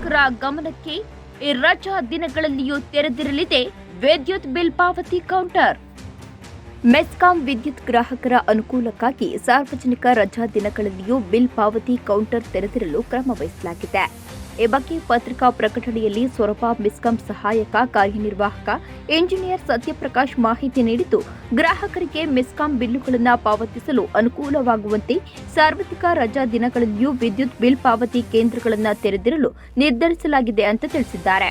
ಗ್ರಾಹಕರ ಗಮನಕ್ಕೆ ಈ ರಜಾ ದಿನಗಳಲ್ಲಿಯೂ ತೆರೆದಿರಲಿದೆ ವಿದ್ಯುತ್ ಬಿಲ್ ಪಾವತಿ ಕೌಂಟರ್. ಮೆಸ್ಕಾಂ ವಿದ್ಯುತ್ ಗ್ರಾಹಕರ ಅನುಕೂಲಕ್ಕಾಗಿ ಸಾರ್ವಜನಿಕ ರಜಾ ದಿನಗಳಲ್ಲಿಯೂ ಬಿಲ್ ಪಾವತಿ ಕೌಂಟರ್ ತೆರೆದಿರಲು ಕ್ರಮ ವಹಿಸಲಾಗಿದೆ. ಈ ಬಗ್ಗೆ ಪತ್ರಿಕಾ ಪ್ರಕಟಣೆಯಲ್ಲಿ ಸೊರಬ ಮೆಸ್ಕಾಂ ಸಹಾಯಕ ಕಾರ್ಯನಿರ್ವಾಹಕ ಇಂಜಿನಿಯರ್ ಸತ್ಯಪ್ರಕಾಶ್ ಮಾಹಿತಿ ನೀಡಿದ್ದು, ಗ್ರಾಹಕರಿಗೆ ಮೆಸ್ಕಾಂ ಬಿಲ್ಲುಗಳನ್ನು ಪಾವತಿಸಲು ಅನುಕೂಲವಾಗುವಂತೆ ಸಾರ್ವತ್ರಿಕ ರಜಾ ದಿನಗಳಲ್ಲಿಯೂ ವಿದ್ಯುತ್ ಬಿಲ್ ಪಾವತಿ ಕೇಂದ್ರಗಳನ್ನು ತೆರೆದಿರಲು ನಿರ್ಧರಿಸಲಾಗಿದೆ ಅಂತ ತಿಳಿಸಿದ್ದಾರೆ.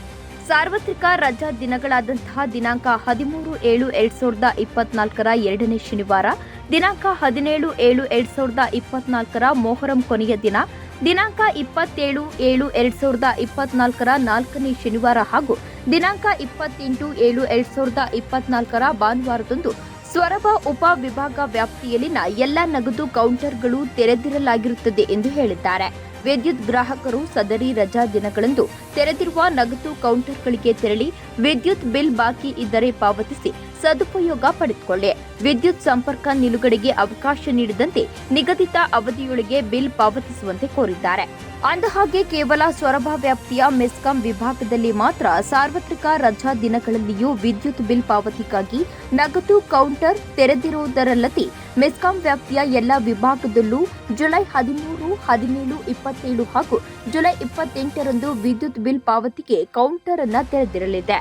ಸಾರ್ವತ್ರಿಕ ರಜಾ ದಿನಗಳಾದಂತಹ ದಿನಾಂಕ 13/7/2024 ಎರಡನೇ ಶನಿವಾರ, ದಿನಾಂಕ 17/7/2024 ಮೊಹರಂ ಕೊನೆಯ ದಿನ, ದಿನಾಂಕ 27/7/2024 ನಾಲ್ಕನೇ ಶನಿವಾರ ಹಾಗೂ ದಿನಾಂಕ 28/7/2024 ಭಾನುವಾರದಂದು ಸೊರಬ ಉಪ ವಿಭಾಗ ವ್ಯಾಪ್ತಿಯಲ್ಲಿನ ಎಲ್ಲ ನಗದು ಕೌಂಟರ್ಗಳು ತೆರೆದಿರಲಾಗಿರುತ್ತದೆ ಎಂದು ಹೇಳಿದ್ದಾರೆ. ವಿದ್ಯುತ್ ಗ್ರಾಹಕರು ಸದರಿ ರಜಾ ದಿನಗಳಂದು ತೆರೆದಿರುವ ನಗದು ಕೌಂಟರ್ಗಳಿಗೆ ತೆರಳಿ ವಿದ್ಯುತ್ ಬಿಲ್ ಬಾಕಿ ಇದ್ದರೆ ಪಾವತಿಸಿ ಸದುಪಯೋಗ ಪಡೆದುಕೊಳ್ಳಿ. ವಿದ್ಯುತ್ ಸಂಪರ್ಕ ನಿಲುಗಡೆಗೆ ಅವಕಾಶ ನೀಡದಂತೆ ನಿಗದಿತ ಅವಧಿಯೊಳಗೆ ಬಿಲ್ ಪಾವತಿಸುವಂತೆ ಕೋರಿದ್ದಾರೆ. ಅಂದಹಾಗೆ ಕೇವಲ ಸೊರಬ ವ್ಯಾಪ್ತಿಯ ಮೆಸ್ಕಾಂ ವಿಭಾಗದಲ್ಲಿ ಮಾತ್ರ ಸಾರ್ವತ್ರಿಕ ರಜಾ ದಿನಗಳಲ್ಲಿಯೂ ವಿದ್ಯುತ್ ಬಿಲ್ ಪಾವತಿಗಾಗಿ ನಗದು ಕೌಂಟರ್ ತೆರೆದಿರುವುದರಲ್ಲದೆ ಮೆಸ್ಕಾಂ ವ್ಯಾಪ್ತಿಯ ಎಲ್ಲ ವಿಭಾಗದಲ್ಲೂ ಜುಲೈ 13, 17, 27 ಹಾಗೂ ಜುಲೈ 28ರಂದು ವಿದ್ಯುತ್ ಬಿಲ್ ಪಾವತಿಗೆ ಕೌಂಟರ್ ಅನ್ನು ತೆರೆದಿರಲಿದೆ.